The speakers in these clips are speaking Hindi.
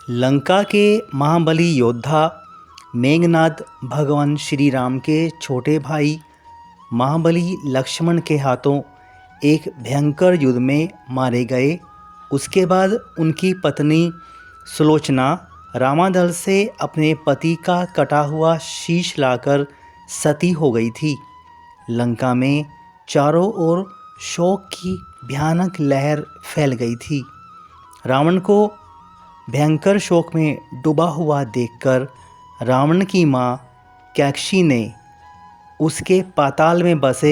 लंका के महाबली योद्धा मेघनाद भगवान श्री राम के छोटे भाई महाबली लक्ष्मण के हाथों एक भयंकर युद्ध में मारे गए। उसके बाद उनकी पत्नी सुलोचना रामादल से अपने पति का कटा हुआ शीश लाकर सती हो गई थी। लंका में चारों ओर शोक की भयानक लहर फैल गई थी। रावण को भयंकर शोक में डूबा हुआ देखकर रावण की माँ कैकसी ने उसके पाताल में बसे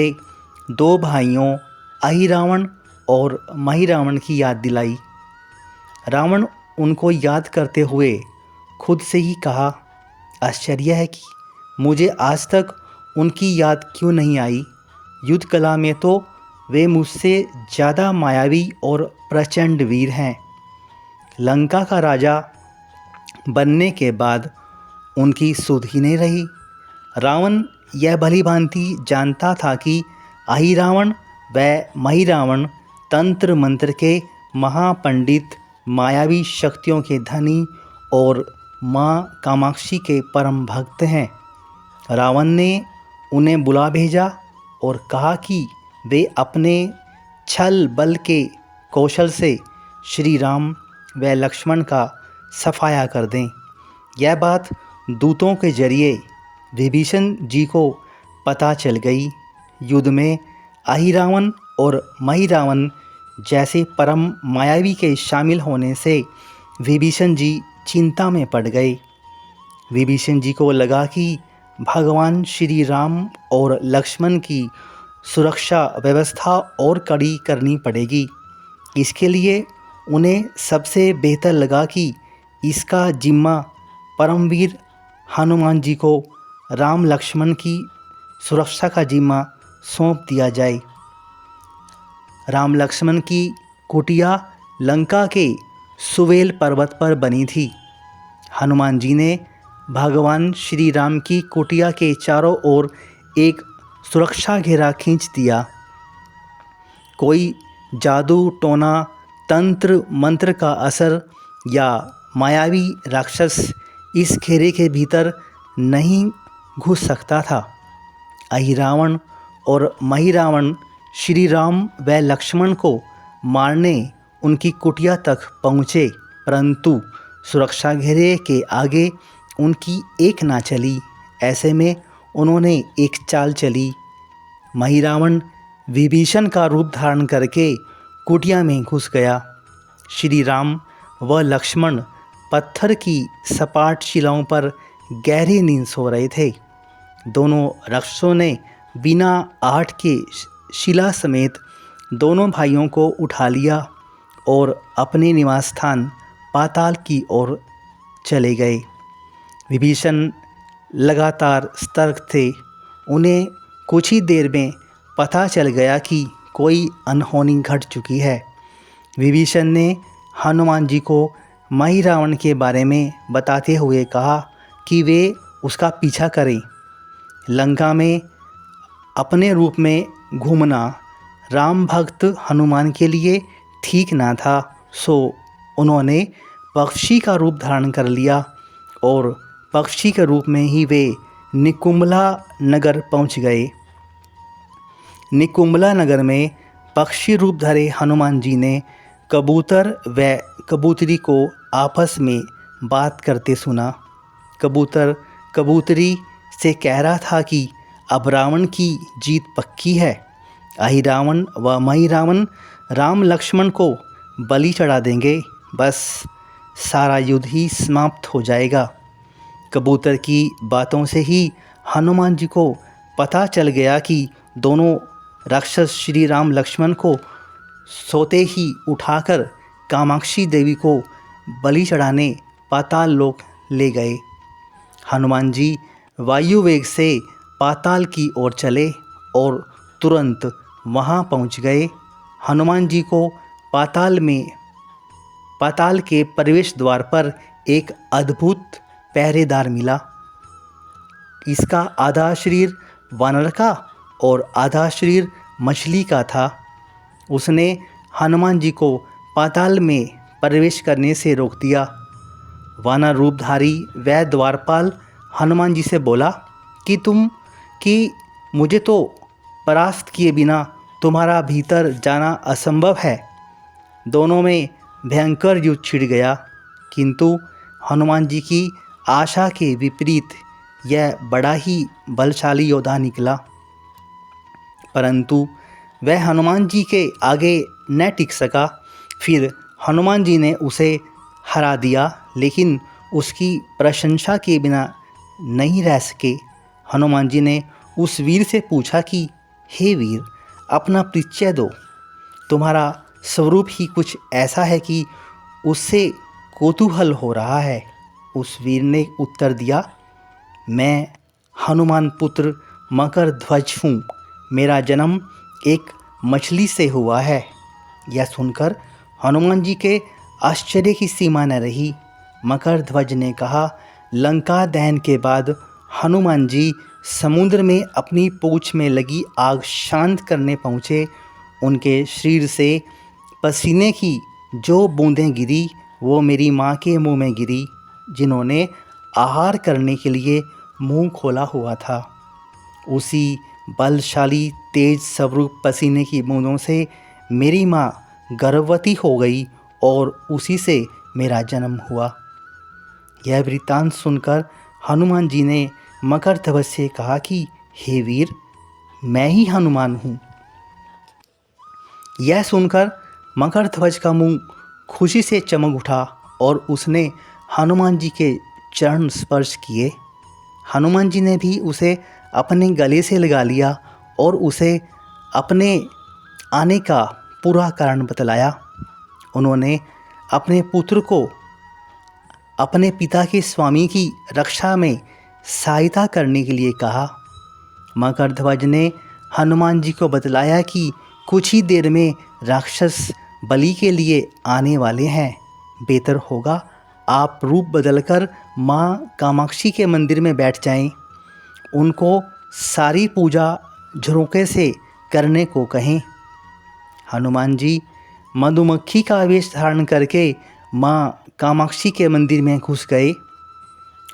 दो भाइयों अहिरावण और महिरावण की याद दिलाई। रावण उनको याद करते हुए खुद से ही कहा, आश्चर्य है कि मुझे आज तक उनकी याद क्यों नहीं आई। युद्ध कला में तो वे मुझसे ज़्यादा मायावी और प्रचंड वीर हैं। लंका का राजा बनने के बाद उनकी सुध ही नहीं रही। रावण यह भली भांति जानता था कि अहिरावण व महिरावण तंत्र मंत्र के महापंडित, मायावी शक्तियों के धनी और माँ कामाक्षी के परम भक्त हैं। रावण ने उन्हें बुला भेजा और कहा कि वे अपने छल बल के कौशल से श्री राम व लक्ष्मण का सफाया कर दें। यह बात दूतों के जरिए विभीषण जी को पता चल गई। युद्ध में अहिरावण और महिरावण जैसे परम मायावी के शामिल होने से विभीषण जी चिंता में पड़ गए। विभीषण जी को लगा कि भगवान श्री राम और लक्ष्मण की सुरक्षा व्यवस्था और कड़ी करनी पड़ेगी। इसके लिए उन्हें सबसे बेहतर लगा कि इसका जिम्मा परमवीर हनुमान जी को राम लक्ष्मण की सुरक्षा का जिम्मा सौंप दिया जाए। राम लक्ष्मण की कुटिया लंका के सुवेल पर्वत पर बनी थी। हनुमान जी ने भगवान श्री राम की कुटिया के चारों ओर एक सुरक्षा घेरा खींच दिया। कोई जादू टोना, तंत्र मंत्र का असर या मायावी राक्षस इस घेरे के भीतर नहीं घुस सकता था। अहिरावण और महिरावण श्री राम व लक्ष्मण को मारने उनकी कुटिया तक पहुँचे, परंतु सुरक्षा घेरे के आगे उनकी एक ना चली। ऐसे में उन्होंने एक चाल चली। महिरावण विभीषण का रूप धारण करके कुटिया में घुस गया। श्री राम व लक्ष्मण पत्थर की सपाट शिलाओं पर गहरी नींद सो रहे थे। दोनों राक्षसों ने बिना आहट के शिला समेत दोनों भाइयों को उठा लिया और अपने निवास स्थान पाताल की ओर चले गए। विभीषण लगातार सतर्क थे। उन्हें कुछ ही देर में पता चल गया कि कोई अनहोनी घट चुकी है। विभीषण ने हनुमान जी को महिरावण के बारे में बताते हुए कहा कि वे उसका पीछा करें। लंका में अपने रूप में घूमना राम भक्त हनुमान के लिए ठीक ना था, सो उन्होंने पक्षी का रूप धारण कर लिया और पक्षी के रूप में ही वे निकुंभला नगर पहुंच गए। निकुंभला नगर में पक्षी रूप धरे हनुमान जी ने कबूतर व कबूतरी को आपस में बात करते सुना। कबूतर कबूतरी से कह रहा था कि अब रावण की जीत पक्की है। अहिरावण व महिरावण राम लक्ष्मण को बलि चढ़ा देंगे, बस सारा युद्ध ही समाप्त हो जाएगा। कबूतर की बातों से ही हनुमान जी को पता चल गया कि दोनों राक्षस श्री राम लक्ष्मण को सोते ही उठाकर कामाक्षी देवी को बलि चढ़ाने पाताल लोक ले गए। हनुमान जी वायु वेग से पाताल की ओर चले और तुरंत वहां पहुंच गए। हनुमान जी को पाताल के प्रवेश द्वार पर एक अद्भुत पहरेदार मिला। इसका आधा शरीर वानर का और आधा शरीर मछली का था। उसने हनुमान जी को पाताल में प्रवेश करने से रोक दिया। वानर रूपधारी वह द्वारपाल हनुमान जी से बोला कि मुझे तो परास्त किए बिना तुम्हारा भीतर जाना असंभव है। दोनों में भयंकर युद्ध छिड़ गया, किंतु हनुमान जी की आशा के विपरीत यह बड़ा ही बलशाली योद्धा निकला। परंतु वह हनुमान जी के आगे न टिक सका। फिर हनुमान जी ने उसे हरा दिया, लेकिन उसकी प्रशंसा के बिना नहीं रह सके। हनुमान जी ने उस वीर से पूछा कि हे वीर, अपना परिचय दो। तुम्हारा स्वरूप ही कुछ ऐसा है कि उससे कौतूहल हो रहा है। उस वीर ने उत्तर दिया, मैं हनुमान पुत्र मकर ध्वज हूँ। मेरा जन्म एक मछली से हुआ है। यह सुनकर हनुमान जी के आश्चर्य की सीमा न रही। मकर ध्वज ने कहा, लंका दहन के बाद हनुमान जी समुद्र में अपनी पूंछ में लगी आग शांत करने पहुँचे। उनके शरीर से पसीने की जो बूंदें गिरी वो मेरी माँ के मुंह में गिरी, जिन्होंने आहार करने के लिए मुंह खोला हुआ था। उसी बलशाली तेज स्वरूप पसीने की बूंदों से मेरी माँ गर्भवती हो गई और उसी से मेरा जन्म हुआ। यह वृत्तांत सुनकर हनुमान जी ने मकर ध्वज से कहा कि हे वीर, मैं ही हनुमान हूँ। यह सुनकर मकर ध्वज का मुंह खुशी से चमक उठा और उसने हनुमान जी के चरण स्पर्श किए। हनुमान जी ने भी उसे अपने गले से लगा लिया और उसे अपने आने का पूरा कारण बतलाया। उन्होंने अपने पुत्र को अपने पिता के स्वामी की रक्षा में सहायता करने के लिए कहा। मकर ध्वज ने हनुमान जी को बतलाया कि कुछ ही देर में राक्षस बलि के लिए आने वाले हैं। बेहतर होगा आप रूप बदलकर माँ कामाक्षी के मंदिर में बैठ जाएं। उनको सारी पूजा झरोके से करने को कहें। हनुमान जी मधुमक्खी का वेश धारण करके माँ कामाक्षी के मंदिर में घुस गए।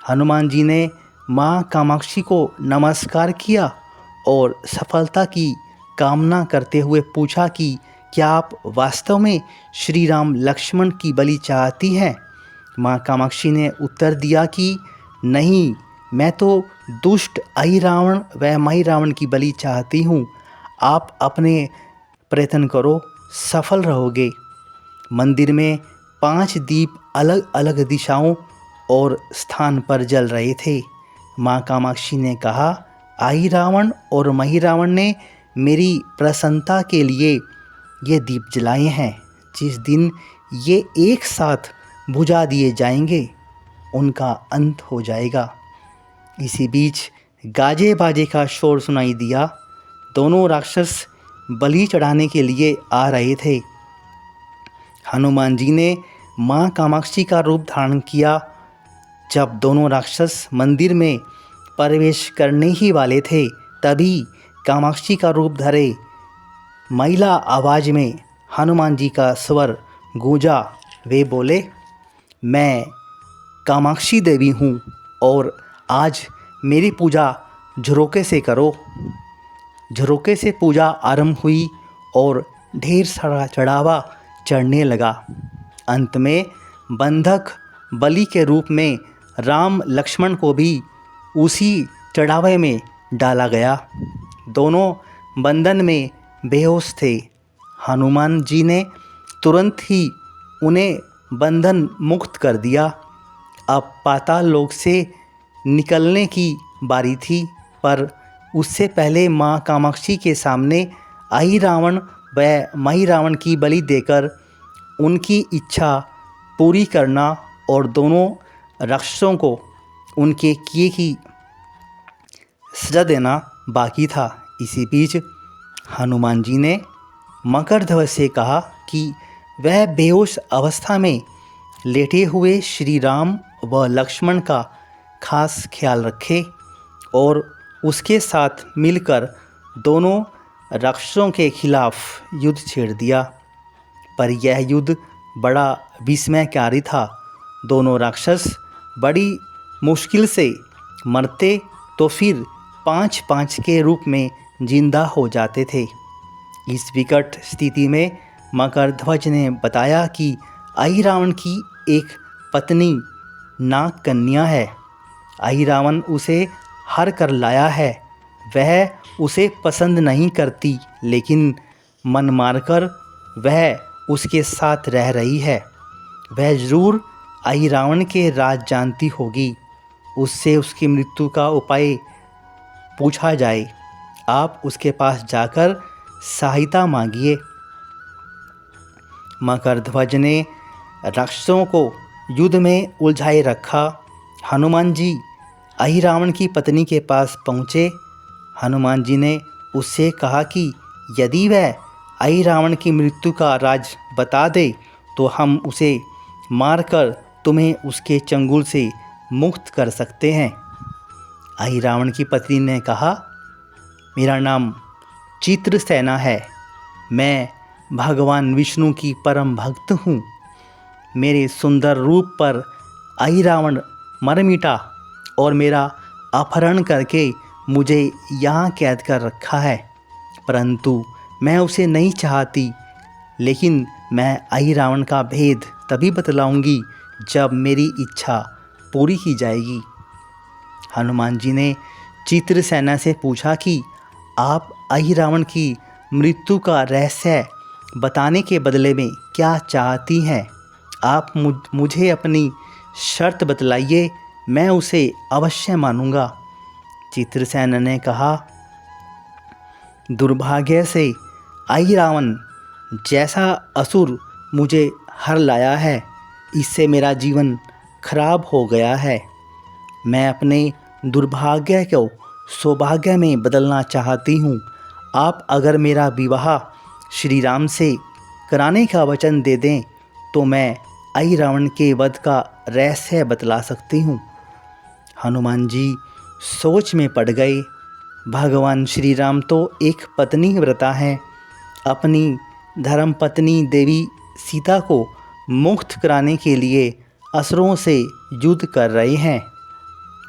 हनुमान जी ने माँ कामाक्षी को नमस्कार किया और सफलता की कामना करते हुए पूछा कि क्या आप वास्तव में श्री राम लक्ष्मण की बलि चाहती हैं? माँ कामाक्षी ने उत्तर दिया कि नहीं, मैं तो दुष्ट अहि रावण व मही रावण की बलि चाहती हूँ। आप अपने प्रयत्न करो, सफल रहोगे। मंदिर में 5 दीप अलग अलग दिशाओं और स्थान पर जल रहे थे। माँ कामाक्षी ने कहा, अहि रावण और मही रावण ने मेरी प्रसन्नता के लिए ये दीप जलाए हैं। जिस दिन ये एक साथ बुझा दिए जाएंगे, उनका अंत हो जाएगा। इसी बीच गाजे बाजे का शोर सुनाई दिया। दोनों राक्षस बलि चढ़ाने के लिए आ रहे थे। हनुमान जी ने माँ कामाक्षी का रूप धारण किया। जब दोनों राक्षस मंदिर में प्रवेश करने ही वाले थे, तभी कामाक्षी का रूप धरे महिला आवाज़ में हनुमान जी का स्वर गूंजा। वे बोले, मैं कामाक्षी देवी हूँ और आज मेरी पूजा झरोके से करो। झरोके से पूजा आरंभ हुई और ढेर सारा चढ़ावा चढ़ने लगा। अंत में बंधक बलि के रूप में राम लक्ष्मण को भी उसी चढ़ावे में डाला गया। दोनों बंधन में बेहोश थे। हनुमान जी ने तुरंत ही उन्हें बंधन मुक्त कर दिया। अब पाताल लोक से निकलने की बारी थी, पर उससे पहले माँ कामाक्षी के सामने अहि रावण व मही रावण की बलि देकर उनकी इच्छा पूरी करना और दोनों राक्षसों को उनके किए की सजा देना बाकी था। इसी बीच हनुमान जी ने मकर ध्वज से कहा कि वह बेहोश अवस्था में लेटे हुए श्री राम व लक्ष्मण का खास ख्याल रखे और उसके साथ मिलकर दोनों राक्षसों के खिलाफ युद्ध छेड़ दिया। पर यह युद्ध बड़ा विस्मयकारी था। दोनों राक्षस बड़ी मुश्किल से मरते तो फिर 5-5 के रूप में जिंदा हो जाते थे। इस विकट स्थिति में मकरध्वज ने बताया कि अहिरावण की एक पत्नी नागकन्या है। अहिरावण उसे हर कर लाया है। वह उसे पसंद नहीं करती, लेकिन मन मारकर वह उसके साथ रह रही है। वह जरूर अहिरावण के राज जानती होगी। उससे उसकी मृत्यु का उपाय पूछा जाए। आप उसके पास जाकर सहायता मांगिए। मकरध्वज ने राक्षसों को युद्ध में उलझाए रखा। हनुमान जी अहिरावण की पत्नी के पास पहुँचे। हनुमान जी ने उससे कहा कि यदि वह अहिरावण की मृत्यु का राज बता दे तो हम उसे मारकर तुम्हें उसके चंगुल से मुक्त कर सकते हैं। अहिरावण की पत्नी ने कहा, मेरा नाम चित्रसेना है। मैं भगवान विष्णु की परम भक्त हूँ। मेरे सुंदर रूप पर अहिरावण मर मिटा और मेरा अपहरण करके मुझे यहाँ कैद कर रखा है, परंतु मैं उसे नहीं चाहती। लेकिन मैं अहिरावण का भेद तभी बतलाऊंगी जब मेरी इच्छा पूरी की जाएगी। हनुमान जी ने चित्रसेना से पूछा कि आप अहिरावण की मृत्यु का रहस्य बताने के बदले में क्या चाहती हैं? आप मुझे अपनी शर्त बतलाइए, मैं उसे अवश्य मानूंगा। चित्रसेना ने कहा, दुर्भाग्य से अहिरावण जैसा असुर मुझे हर लाया है, इससे मेरा जीवन खराब हो गया है। मैं अपने दुर्भाग्य को सौभाग्य में बदलना चाहती हूँ। आप अगर मेरा विवाह श्री राम से कराने का वचन दे दें तो मैं अहिरावण के वध का रहस्य बतला सकती हूँ। हनुमान जी सोच में पड़ गए। भगवान श्री राम तो एक पत्नी व्रता हैं। अपनी धर्मपत्नी देवी सीता को मुक्त कराने के लिए असुरों से युद्ध कर रहे हैं।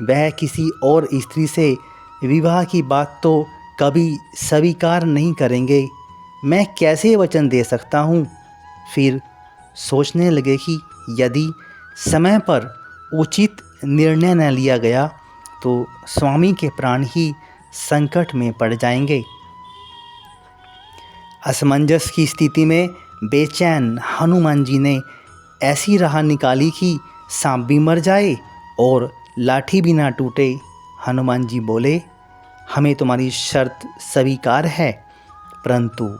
वह किसी और स्त्री से विवाह की बात तो कभी स्वीकार नहीं करेंगे। मैं कैसे वचन दे सकता हूँ? फिर सोचने लगे कि यदि समय पर उचित निर्णय न लिया गया तो स्वामी के प्राण ही संकट में पड़ जाएंगे। असमंजस की स्थिति में बेचैन हनुमान जी ने ऐसी राह निकाली कि सांप भी मर जाए और लाठी भी ना टूटे। हनुमान जी बोले, हमें तुम्हारी शर्त स्वीकार है, परंतु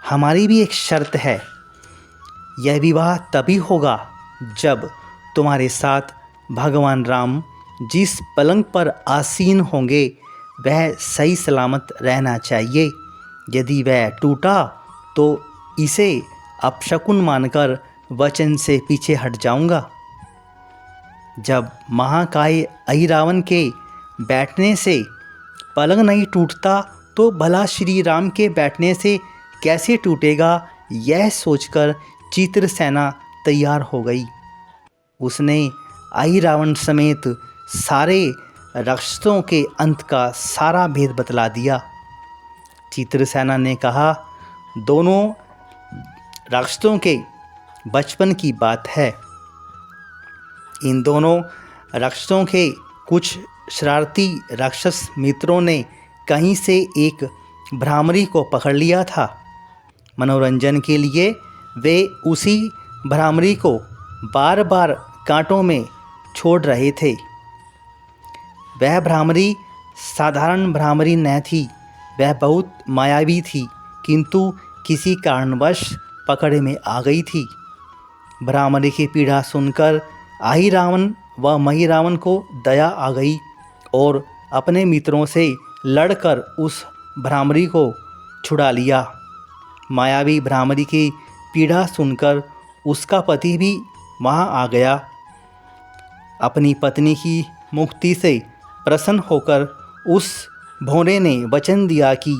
हमारी भी एक शर्त है। यह विवाह तभी होगा जब तुम्हारे साथ भगवान राम जिस पलंग पर आसीन होंगे वह सही सलामत रहना चाहिए। यदि वह टूटा तो इसे अपशकुन मानकर वचन से पीछे हट जाऊंगा। जब महाकाय अहिरावण के बैठने से पलंग नहीं टूटता तो भला श्री राम के बैठने से कैसे टूटेगा? यह सोचकर चित्रसेना तैयार हो गई। उसने अहिरावण समेत सारे राक्षसों के अंत का सारा भेद बतला दिया। चित्रसेना ने कहा, दोनों राक्षसों के बचपन की बात है। इन दोनों राक्षसों के कुछ शरारती राक्षस मित्रों ने कहीं से एक भ्रामरी को पकड़ लिया था। मनोरंजन के लिए वे उसी भ्रामरी को बार बार कांटों में छोड़ रहे थे। वह भ्रामरी साधारण भ्रामरी न थी, वह बहुत मायावी थी, किंतु किसी कारणवश पकड़ में आ गई थी। भ्रामरी की पीड़ा सुनकर अहिरावण व महिरावण को दया आ गई और अपने मित्रों से लड़कर उस भ्रामरी को छुड़ा लिया। मायावी भ्रामरी की पीड़ा सुनकर उसका पति भी वहाँ आ गया। अपनी पत्नी की मुक्ति से प्रसन्न होकर उस भौरे ने वचन दिया कि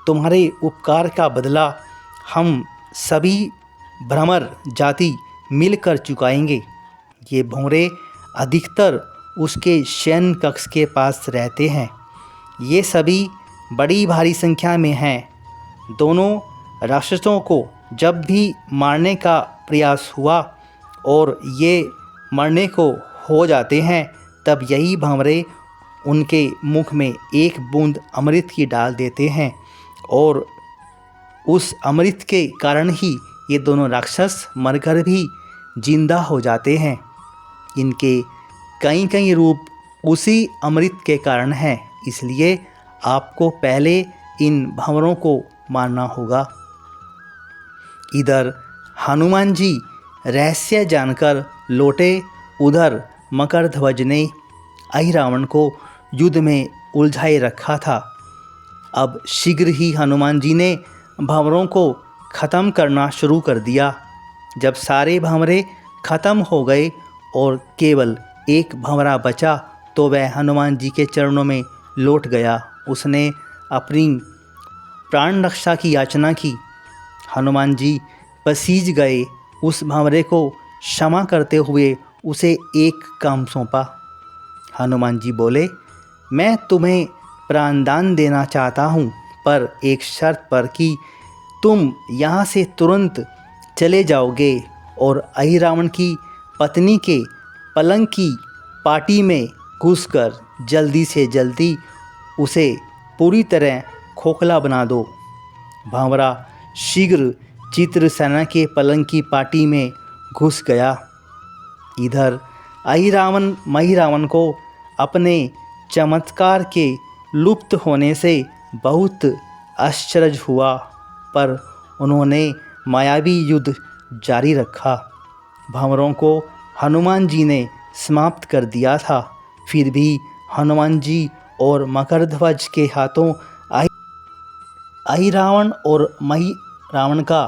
तुम्हारे उपकार का बदला हम सभी भ्रमर जाति मिलकर चुकाएंगे। ये भंवरे अधिकतर उसके शयन कक्ष के पास रहते हैं। ये सभी बड़ी भारी संख्या में हैं। दोनों राक्षसों को जब भी मारने का प्रयास हुआ और ये मरने को हो जाते हैं, तब यही भंवरे उनके मुख में एक बूंद अमृत की डाल देते हैं और उस अमृत के कारण ही ये दोनों राक्षस मरकर भी जिंदा हो जाते हैं। इनके कई कई रूप उसी अमृत के कारण हैं, इसलिए आपको पहले इन भंवरों को मारना होगा। इधर हनुमान जी रहस्य जानकर लौटे, उधर मकरध्वज ने अहिरावण को युद्ध में उलझाए रखा था। अब शीघ्र ही हनुमान जी ने भंवरों को ख़त्म करना शुरू कर दिया। जब सारे भंवरे ख़त्म हो गए और केवल एक भंवरा बचा, तो वह हनुमान जी के चरणों में लौट गया। उसने अपनी प्राण रक्षा की याचना की। हनुमान जी पसीज गए। उस भंवरे को क्षमा करते हुए उसे एक काम सौंपा। हनुमान जी बोले, मैं तुम्हें प्राणदान देना चाहता हूँ, पर एक शर्त पर कि तुम यहाँ से तुरंत चले जाओगे और अहिरावण की पत्नी के पलंग की पाटी में घुसकर जल्दी से जल्दी उसे पूरी तरह खोखला बना दो। भंवरा शीघ्र चित्रसेना के पलंग की पाटी में घुस गया। इधर अहिरावण महिरावण को अपने चमत्कार के लुप्त होने से बहुत आश्चर्य हुआ, पर उन्होंने मायावी युद्ध जारी रखा। भंवरों को हनुमान जी ने समाप्त कर दिया था, फिर भी हनुमान जी और मकरध्वज के हाथों अहिरावण और महिरावण का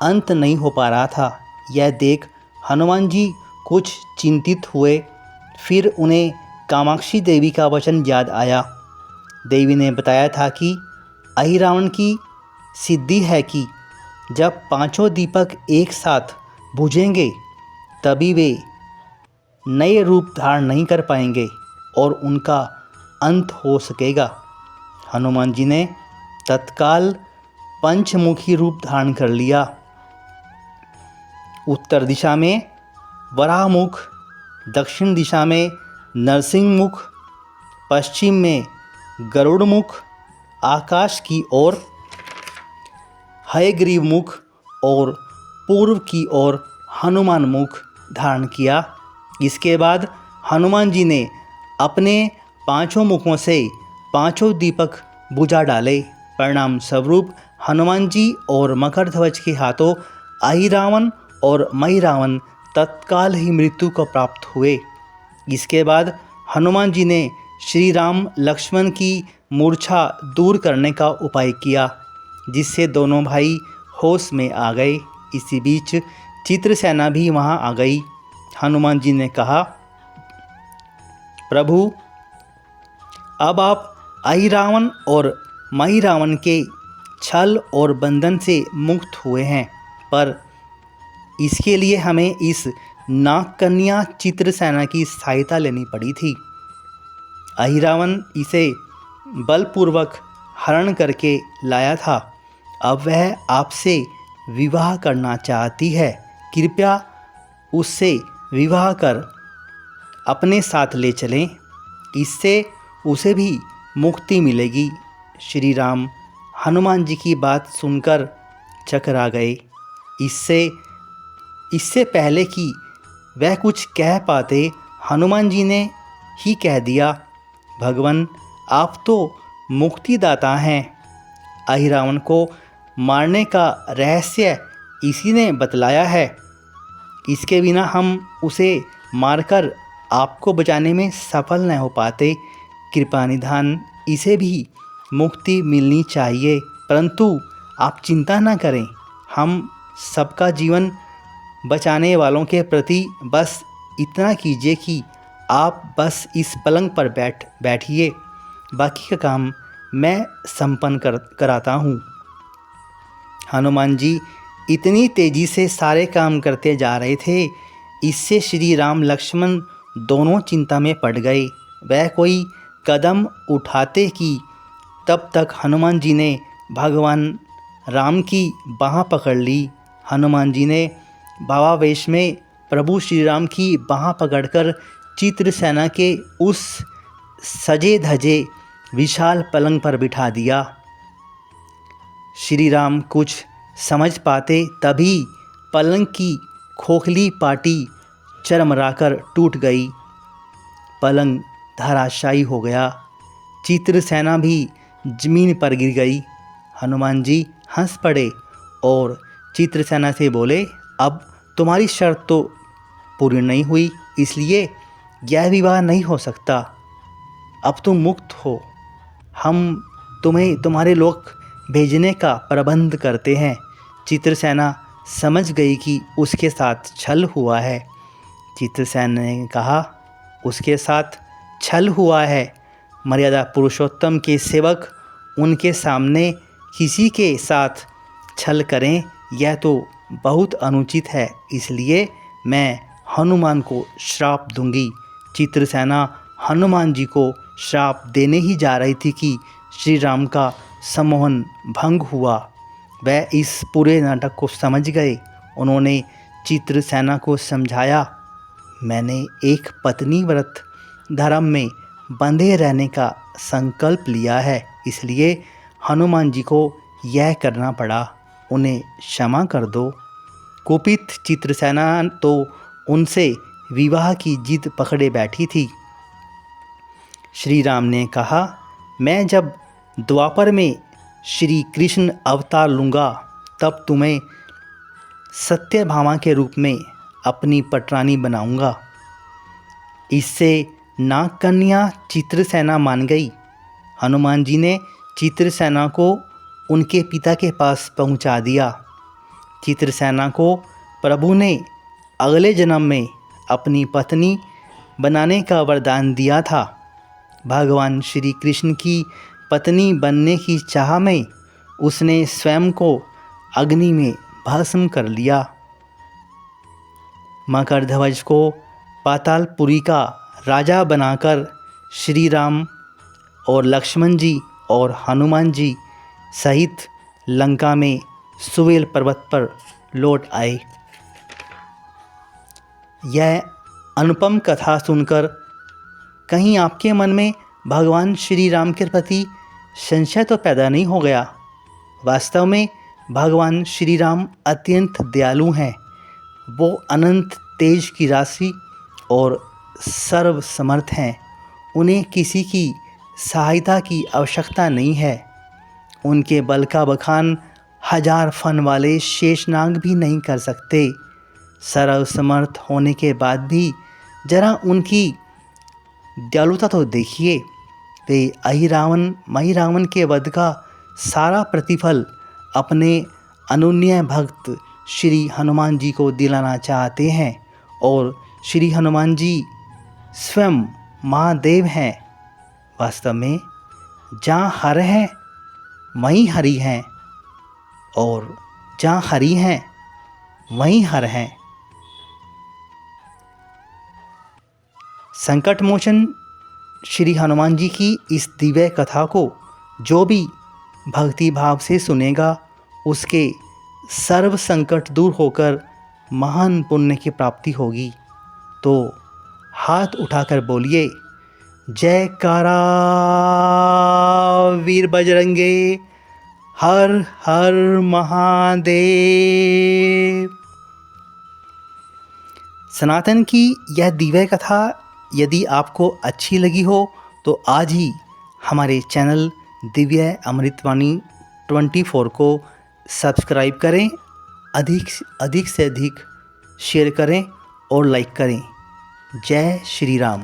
अंत नहीं हो पा रहा था। यह देख हनुमान जी कुछ चिंतित हुए। फिर उन्हें कामाक्षी देवी का वचन याद आया। देवी ने बताया था कि अहिरावण की सिद्धि है कि जब पांचों दीपक एक साथ बुझेंगे तभी वे नए रूप धारण नहीं कर पाएंगे और उनका अंत हो सकेगा। हनुमान जी ने तत्काल पंचमुखी रूप धारण कर लिया। उत्तर दिशा में वराह मुख, दक्षिण दिशा में नरसिंह मुख, पश्चिम में गरुड़ मुख, आकाश की ओर हयग्रीव मुख और पूर्व की ओर हनुमान मुख धारण किया। इसके बाद हनुमान जी ने अपने पांचों मुखों से पांचों दीपक बुझा डाले। परिणाम स्वरूप हनुमान जी और मकरध्वज के हाथों अहिरावण और महिरावण तत्काल ही मृत्यु को प्राप्त हुए। इसके बाद हनुमान जी ने श्री राम लक्ष्मण की मूर्छा दूर करने का उपाय किया, जिससे दोनों भाई होश में आ गए। इसी बीच चित्रसेना भी वहां आ गई। हनुमान जी ने कहा, प्रभु, अब आप अहिरावण और महिरावण के छल और बंधन से मुक्त हुए हैं, पर इसके लिए हमें इस नागकन्या चित्रसेना की सहायता लेनी पड़ी थी। अहिरावण इसे बलपूर्वक हरण करके लाया था। अब वह आपसे विवाह करना चाहती है। कृपया उससे विवाह कर अपने साथ ले चलें, इससे उसे भी मुक्ति मिलेगी। श्री राम हनुमान जी की बात सुनकर चकरा गए। इससे पहले कि वह कुछ कह पाते, हनुमान जी ने ही कह दिया, भगवान, आप तो मुक्तिदाता हैं। अहिरावण को मारने का रहस्य इसी ने बतलाया है। इसके बिना हम उसे मारकर आपको बचाने में सफल न हो पाते। कृपा निधान इसे भी मुक्ति मिलनी चाहिए, परंतु आप चिंता न करें। हम सबका जीवन बचाने वालों के प्रति बस इतना कीजिए कि आप बस इस पलंग पर बैठिए, बाकी का काम मैं संपन्न कराता हूँ। हनुमान जी इतनी तेज़ी से सारे काम करते जा रहे थे इससे श्री राम लक्ष्मण दोनों चिंता में पड़ गए। वह कोई कदम उठाते कि तब तक हनुमान जी ने भगवान राम की बाँह पकड़ ली। हनुमान जी ने भावावेश में प्रभु श्री राम की बाँह पकड़कर चित्रसेना के उस सजे धजे विशाल पलंग पर बिठा दिया। श्री राम कुछ समझ पाते तभी पलंग की खोखली पाटी चरमराकर टूट गई। पलंग धराशायी हो गया। चित्रसेना भी जमीन पर गिर गई। हनुमान जी हंस पड़े और चित्रसेना से बोले, अब तुम्हारी शर्त तो पूरी नहीं हुई, इसलिए यह विवाह नहीं हो सकता। अब तुम मुक्त हो। हम तुम्हें तुम्हारे लोक भेजने का प्रबंध करते हैं। चित्रसेना समझ गई कि उसके साथ छल हुआ है। चित्रसेना ने कहा, उसके साथ छल हुआ है? मर्यादा पुरुषोत्तम के सेवक उनके सामने किसी के साथ छल करें, यह तो बहुत अनुचित है, इसलिए मैं हनुमान को श्राप दूंगी। चित्रसेना हनुमान जी को श्राप देने ही जा रही थी कि श्री राम का सम्मोहन भंग हुआ। वह इस पूरे नाटक को समझ गए। उन्होंने चित्रसेना को समझाया, मैंने एक पत्नी व्रत धर्म में बंधे रहने का संकल्प लिया है, इसलिए हनुमान जी को यह करना पड़ा। उन्हें क्षमा कर दो। कुपित चित्रसेना तो उनसे विवाह की जिद पकड़े बैठी थी। श्री राम ने कहा, मैं जब द्वापर में श्री कृष्ण अवतार लूँगा तब तुम्हें सत्यभामा के रूप में अपनी पटरानी बनाऊंगा। इससे नागकन्या चित्रसेना मान गई। हनुमान जी ने चित्रसेना को उनके पिता के पास पहुंचा दिया। चित्रसेना को प्रभु ने अगले जन्म में अपनी पत्नी बनाने का वरदान दिया था। भगवान श्री कृष्ण की पत्नी बनने की चाह में उसने स्वयं को अग्नि में भस्म कर लिया। मकरध्वज को पातालपुरी का राजा बनाकर श्री राम और लक्ष्मण जी और हनुमान जी सहित लंका में सुवेल पर्वत पर लौट आए। यह अनुपम कथा सुनकर कहीं आपके मन में भगवान श्री राम के प्रति संशय तो पैदा नहीं हो गया? वास्तव में भगवान श्री राम अत्यंत दयालु हैं। वो अनंत तेज की राशि और सर्वसमर्थ हैं। उन्हें किसी की सहायता की आवश्यकता नहीं है। उनके बल का बखान 1000 फन वाले शेषनाग भी नहीं कर सकते। सर्वसमर्थ होने के बाद भी जरा उनकी दयालुता तो देखिए। वे अहिरावण महिरावण के वध का सारा प्रतिफल अपने अनन्य भक्त श्री हनुमान जी को दिलाना चाहते हैं और श्री हनुमान जी स्वयं महादेव हैं। वास्तव में जहाँ हर है वहीं हरि हैं और जहाँ हरि हैं वहीं हर हैं। संकट मोचन श्री हनुमान जी की इस दिव्य कथा को जो भी भक्ति भाव से सुनेगा उसके सर्व संकट दूर होकर महान पुण्य की प्राप्ति होगी। तो हाथ उठाकर बोलिए, जयकारा वीर बजरंगे, हर हर महादेव। सनातन की यह दिव्य कथा यदि आपको अच्छी लगी हो तो आज ही हमारे चैनल दिव्य अमृतवाणी 24 को सब्सक्राइब करें, अधिक से अधिक शेयर करें और लाइक करें। जय श्री राम।